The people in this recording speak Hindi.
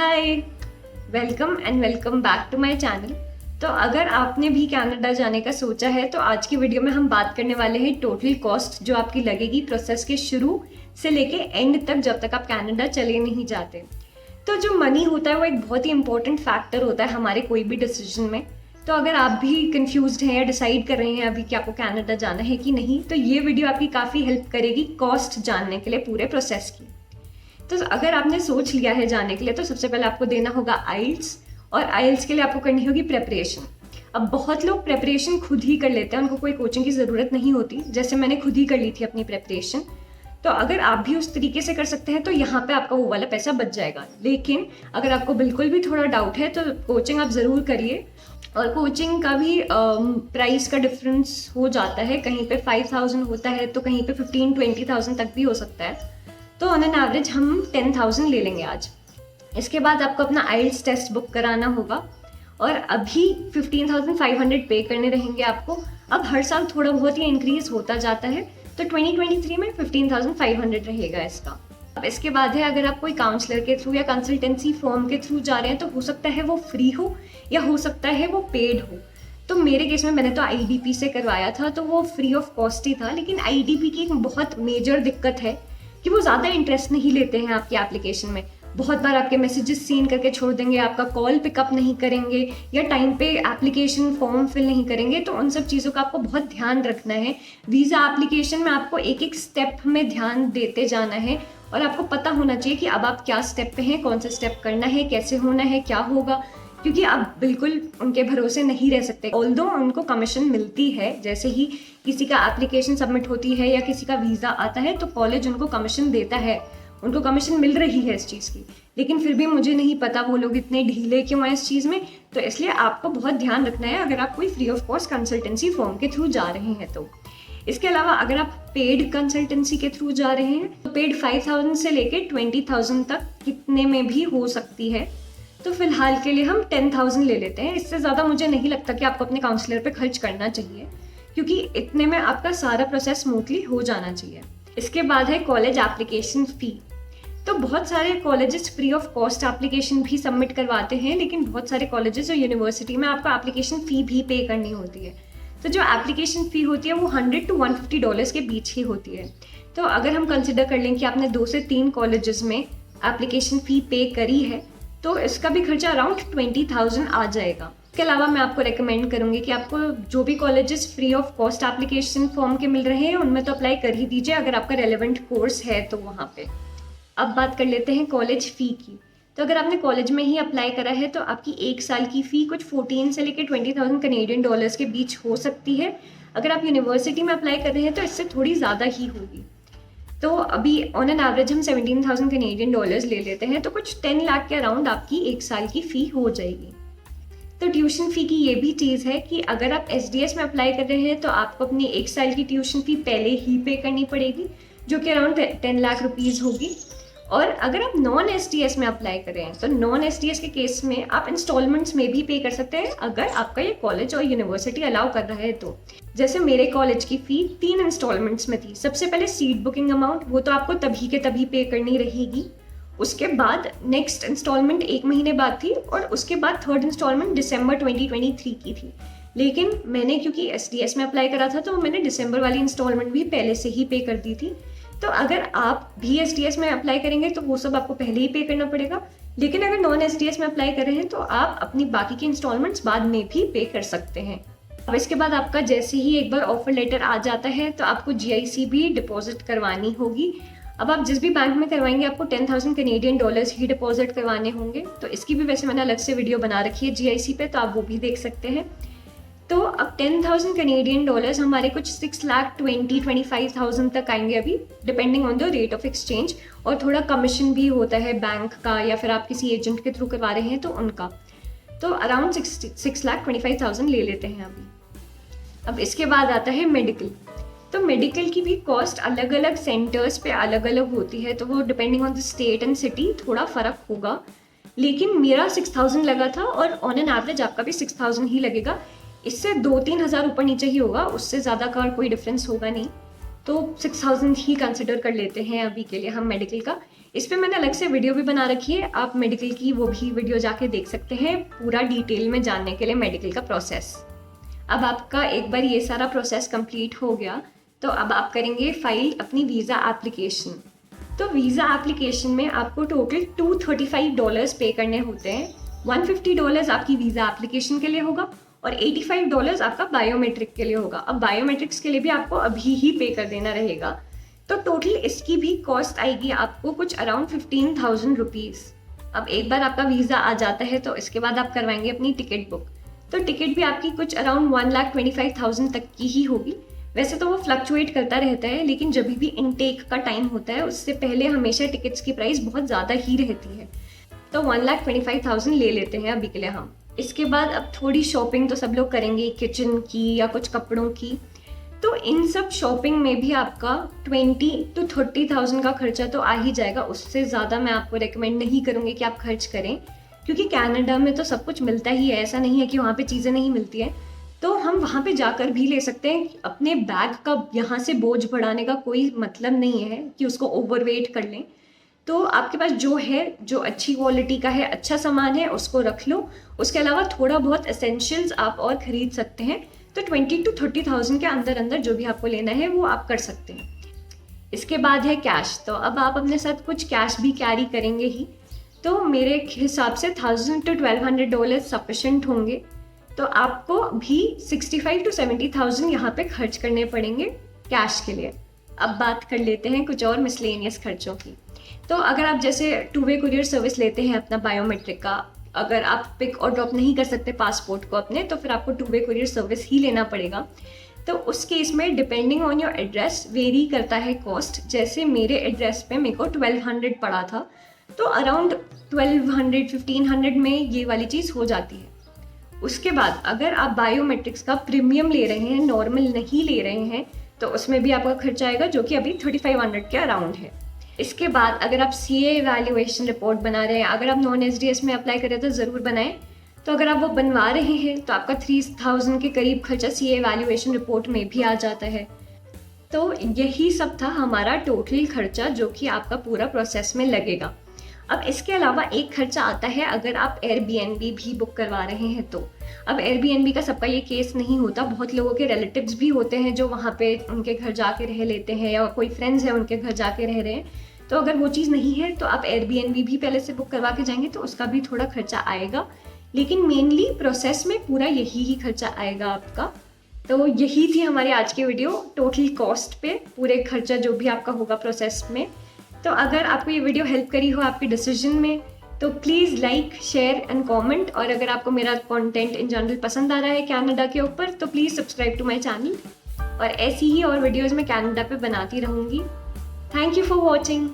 Hi, welcome and welcome back to my channel. तो अगर आपने भी कनाडा जाने का सोचा है तो आज की वीडियो में हम बात करने वाले हैं टोटल कॉस्ट जो आपकी लगेगी प्रोसेस के शुरू से लेके एंड तक, जब तक आप कनाडा चले नहीं जाते। तो जो मनी होता है वो एक बहुत ही इंपॉर्टेंट फैक्टर होता है हमारे कोई भी डिसीजन में। तो अगर आप भी कंफ्यूज्ड हैं या डिसाइड कर रहे हैं अभी कि आपको कनाडा जाना है कि नहीं, तो ये वीडियो आपकी काफ़ी हेल्प करेगी कॉस्ट जानने के लिए पूरे प्रोसेस की। तो अगर आपने सोच लिया है जाने के लिए तो सबसे पहले आपको देना होगा आइल्स, और आइल्स के लिए आपको करनी होगी प्रेपरेशन। अब बहुत लोग प्रेपरेशन खुद ही कर लेते हैं, उनको कोई कोचिंग की ज़रूरत नहीं होती, जैसे मैंने खुद ही कर ली थी अपनी प्रेपरेशन। तो अगर आप भी उस तरीके से कर सकते हैं तो यहाँ पे आपका वो वाला पैसा बच जाएगा। लेकिन अगर आपको बिल्कुल भी थोड़ा डाउट है तो कोचिंग आप ज़रूर करिए, और कोचिंग का भी प्राइस का डिफरेंस हो जाता है। कहीं पे 5000 होता है तो कहीं पे 15-20,000 तक भी हो सकता है। तो ऑन एन एवरेज हम 10,000 ले लेंगे आज। इसके बाद आपको अपना आइल्स टेस्ट बुक कराना होगा, और अभी 15,500 पे करने रहेंगे आपको। अब हर साल थोड़ा बहुत ही इंक्रीज होता जाता है, तो 2023 में 15,500 रहेगा इसका। अब इसके बाद है, अगर आप कोई काउंसलर के थ्रू या कंसल्टेंसी फर्म के थ्रू जा रहे हैं तो हो सकता है वो फ्री हो या हो सकता है वो पेड हो। तो मेरे केस में मैंने तो आईडीपी से करवाया था, तो वो फ्री ऑफ कॉस्ट ही था। लेकिन आईडीपी की एक बहुत मेजर दिक्कत है कि वो ज़्यादा इंटरेस्ट नहीं लेते हैं आपकी एप्लीकेशन में। बहुत बार आपके मैसेजेस सीन करके छोड़ देंगे, आपका कॉल पिकअप नहीं करेंगे या टाइम पे एप्लीकेशन फॉर्म फिल नहीं करेंगे। तो उन सब चीज़ों का आपको बहुत ध्यान रखना है। वीज़ा एप्लीकेशन में आपको एक एक स्टेप में ध्यान देते जाना है, और आपको पता होना चाहिए कि अब आप क्या स्टेप पे हैं, कौन सा स्टेप करना है, कैसे होना है, क्या होगा। क्योंकि आप बिल्कुल उनके भरोसे नहीं रह सकते। ऑल्दो उनको कमीशन मिलती है, जैसे ही किसी का एप्लीकेशन सबमिट होती है या किसी का वीज़ा आता है तो कॉलेज उनको कमीशन देता है, उनको कमीशन मिल रही है इस चीज़ की। लेकिन फिर भी मुझे नहीं पता वो लोग इतने ढीले क्यों हैं इस चीज़ में। तो इसलिए आपको बहुत ध्यान रखना है अगर आप कोई free of cost consultancy firm के थ्रू जा रहे हैं तो। इसके अलावा अगर आप पेड कंसल्टेंसी के थ्रू जा रहे हैं तो पेड 5,000 से लेके 20,000 तक कितने में भी हो सकती है। तो फिलहाल के लिए हम 10,000 ले लेते हैं। इससे ज़्यादा मुझे नहीं लगता कि आपको अपने काउंसलर पे खर्च करना चाहिए, क्योंकि इतने में आपका सारा प्रोसेस स्मूथली हो जाना चाहिए। इसके बाद है कॉलेज एप्लीकेशन फ़ी। तो बहुत सारे colleges free of cost application भी सबमिट करवाते हैं, लेकिन बहुत सारे कॉलेजेस और यूनिवर्सिटी में आपको एप्लीकेशन फ़ी भी पे करनी होती है। तो जो एप्लीकेशन फ़ी होती है वो $100 to $150 के बीच ही होती है। तो अगर हम कंसिडर कर लें कि आपने 2 से 3 कॉलेजेस में एप्लीकेशन फ़ी पे करी है तो इसका भी खर्चा अराउंड 20,000 आ जाएगा। इसके अलावा मैं आपको रेकमेंड करूँगी कि आपको जो भी colleges free of cost application form के मिल रहे हैं उनमें तो अप्लाई कर ही दीजिए, अगर आपका रेलेवेंट कोर्स है तो वहाँ पे। अब बात कर लेते हैं कॉलेज फ़ी की। तो अगर आपने कॉलेज में ही अप्लाई करा है तो आपकी 1 साल की फ़ी कुछ 14 से लेकर 20,000 कनेडियन डॉलर्स के बीच हो सकती है। अगर आप यूनिवर्सिटी में अप्लाई कर रहे हैं तो इससे थोड़ी ज़्यादा ही होगी। तो अभी ऑन एन एवरेज हम 17,000 कनेडियन डॉलर्स ले लेते हैं, तो कुछ 10 लाख के अराउंड आपकी 1 साल की फ़ी हो जाएगी। तो ट्यूशन फ़ी की ये भी चीज़ है कि अगर आप एसडीएस में अप्लाई कर रहे हैं तो आपको अपनी 1 साल की ट्यूशन फ़ी पहले ही पे करनी पड़ेगी, जो कि अराउंड 10 लाख रुपीज़ होगी। और अगर आप नॉन एसडीएस में अप्लाई कर रहे हैं तो नॉन एसडीएस के केस में आप इंस्टॉलमेंट्स में भी पे कर सकते हैं, अगर आपका ये कॉलेज और यूनिवर्सिटी अलाउ कर रहा है तो। जैसे मेरे कॉलेज की फ़ी 3 इंस्टॉलमेंट्स में थी। सबसे पहले सीट बुकिंग अमाउंट, वो तो आपको तभी के तभी पे करनी रहेगी। उसके बाद नेक्स्ट इंस्टॉलमेंट 1 महीने बाद थी, और उसके बाद थर्ड इंस्टॉलमेंट दिसंबर 2023 की थी। लेकिन मैंने क्योंकि एसडीएस में अप्लाई करा था तो मैंने दिसंबर वाली इंस्टॉलमेंट भी पहले से ही पे कर दी थी। तो अगर आप भी एसडीएस में अप्लाई करेंगे तो वो सब आपको पहले ही पे करना पड़ेगा। लेकिन अगर नॉन एसडीएस में अप्लाई कर रहे हैं तो आप अपनी बाकी की इंस्टॉलमेंट्स बाद में भी पे कर सकते हैं। अब इसके बाद आपका जैसे ही एक बार ऑफर लेटर आ जाता है तो आपको जीआईसी भी डिपॉजिट करवानी होगी। अब आप जिस भी बैंक में करवाएंगे आपको 10,000 कनेडियन डॉलर्स ही डिपॉजिट करवाने होंगे। तो इसकी भी वैसे मैंने अलग से वीडियो बना रखी है जीआईसी पे, तो आप वो भी देख सकते हैं। तो अब 10,000 कनेडियन डॉलर्स हमारे कुछ 6,25,000 तक आएंगे अभी, depending on the rate of exchange. और थोड़ा कमीशन भी होता है बैंक का, या फिर आप किसी एजेंट के थ्रू करवा रहे हैं तो उनका। तो अराउंड 6,25,000 ले लेते हैं अभी। अब इसके बाद आता है मेडिकल। तो मेडिकल की भी कॉस्ट अलग अलग सेंटर्स पे अलग अलग होती है, तो वो depending on the state and city थोड़ा फ़र्क होगा। लेकिन मेरा 6,000 लगा था, और ऑन एन एवरेज आपका भी 6,000 ही लगेगा। इससे 2-3 हज़ार ऊपर नीचे ही होगा, उससे ज़्यादा का कोई डिफरेंस होगा नहीं। तो 6,000 ही कंसिडर कर लेते हैं अभी के लिए हम मेडिकल का। इस पे मैंने अलग से वीडियो भी बना रखी है, आप मेडिकल की वो भी वीडियो जाके देख सकते हैं पूरा डिटेल में जानने के लिए मेडिकल का प्रोसेस। अब आपका एक बार ये सारा प्रोसेस कंप्लीट हो गया तो अब आप करेंगे फाइल अपनी वीज़ा एप्लीकेशन। तो वीज़ा एप्लीकेशन में आपको टोटल $235 पे करने होते हैं। $150 आपकी वीज़ा एप्लीकेशन के लिए होगा और $85 आपका बायोमेट्रिक के लिए होगा। अब बायोमेट्रिक्स के लिए भी आपको अभी ही पे कर देना रहेगा। तो टोटल इसकी भी कॉस्ट आएगी आपको कुछ अराउंड 15,000 रुपीज़। अब एक बार आपका वीज़ा आ जाता है तो इसके बाद आप करवाएंगे अपनी टिकट बुक। तो टिकट भी आपकी कुछ अराउंड 1,25,000 तक की ही होगी। वैसे तो वो फ्लक्चुएट करता रहता है, लेकिन जब भी इनटेक का टाइम होता है उससे पहले हमेशा टिकट्स की प्राइस बहुत ज़्यादा ही रहती है। तो 1,25,000 ले लेते हैं अभी के लिए हम। इसके बाद अब थोड़ी शॉपिंग तो सब लोग करेंगे, किचन की या कुछ कपड़ों की। तो इन सब शॉपिंग में भी आपका 20,000 to 30,000 का खर्चा तो आ ही जाएगा। उससे ज़्यादा मैं आपको रेकमेंड नहीं करूँगी कि आप खर्च करें, क्योंकि कनाडा में तो सब कुछ मिलता ही है, ऐसा नहीं है कि वहाँ पे चीज़ें नहीं मिलती हैं। तो हम वहाँ पे जाकर भी ले सकते हैं। अपने बैग का यहाँ से बोझ बढ़ाने का कोई मतलब नहीं है कि उसको ओवरवेट कर लें। तो आपके पास जो है, जो अच्छी क्वालिटी का है, अच्छा सामान है, उसको रख लो। उसके अलावा थोड़ा बहुत एसेंशियल्स आप और ख़रीद सकते हैं। तो 20,000 to 30,000 के अंदर अंदर जो भी आपको लेना है वो आप कर सकते हैं। इसके बाद है कैश। तो अब आप अपने साथ कुछ कैश भी कैरी करेंगे ही। तो मेरे हिसाब से $1,000 to $1,200 सफिशेंट होंगे। तो आपको भी 65,000 to 70,000 यहाँ पे खर्च करने पड़ेंगे कैश के लिए। अब बात कर लेते हैं कुछ और मिसलेनियस खर्चों की। तो अगर आप जैसे 2-वे कुरियर सर्विस लेते हैं अपना बायोमेट्रिक का, अगर आप पिक और ड्रॉप नहीं कर सकते पासपोर्ट को अपने, तो फिर आपको 2-वे कुरियर सर्विस ही लेना पड़ेगा। तो उस केस में depending on your address very करता है कॉस्ट। जैसे मेरे एड्रेस पे मेरे को 1,200 पड़ा था, तो अराउंड 1,200-1,500 में ये वाली चीज़ हो जाती है। उसके बाद अगर आप बायोमेट्रिक्स का प्रीमियम ले रहे हैं, नॉर्मल नहीं ले रहे हैं, तो उसमें भी आपका खर्चा आएगा जो कि अभी 3,500 के अराउंड है। इसके बाद अगर आप CA इवैल्यूएशन रिपोर्ट बना रहे हैं, अगर आप नॉन SDS में अप्लाई कर रहे हैं तो ज़रूर बनाएं। तो अगर आप वो बनवा रहे हैं तो आपका 3,000 के करीब खर्चा CA इवैल्यूएशन रिपोर्ट में भी आ जाता है। तो यही सब था हमारा टोटल खर्चा जो कि आपका पूरा प्रोसेस में लगेगा। अब इसके अलावा एक खर्चा आता है अगर आप Airbnb भी बुक करवा रहे हैं तो। अब Airbnb का सबका ये केस नहीं होता, बहुत लोगों के रिलेटिव्स भी होते हैं जो वहाँ पे उनके घर जाके रह लेते हैं, या कोई फ्रेंड्स है उनके घर जाके रह रहे हैं। तो अगर वो चीज़ नहीं है तो आप Airbnb भी पहले से बुक करवा के जाएंगे तो उसका भी थोड़ा खर्चा आएगा, लेकिन मेनली प्रोसेस में पूरा यही ही खर्चा आएगा आपका। तो यही थी हमारी आज की वीडियो टोटल कॉस्ट पे, पूरे खर्चा जो भी आपका होगा प्रोसेस में। तो अगर आपको ये वीडियो हेल्प करी हो आपके डिसीजन में तो please like, share and comment. और अगर आपको मेरा कंटेंट इन जनरल पसंद आ रहा है कनाडा के ऊपर तो please subscribe to my channel. और ऐसी ही और वीडियोज़ मैं कनाडा पे बनाती रहूँगी। Thank you for watching.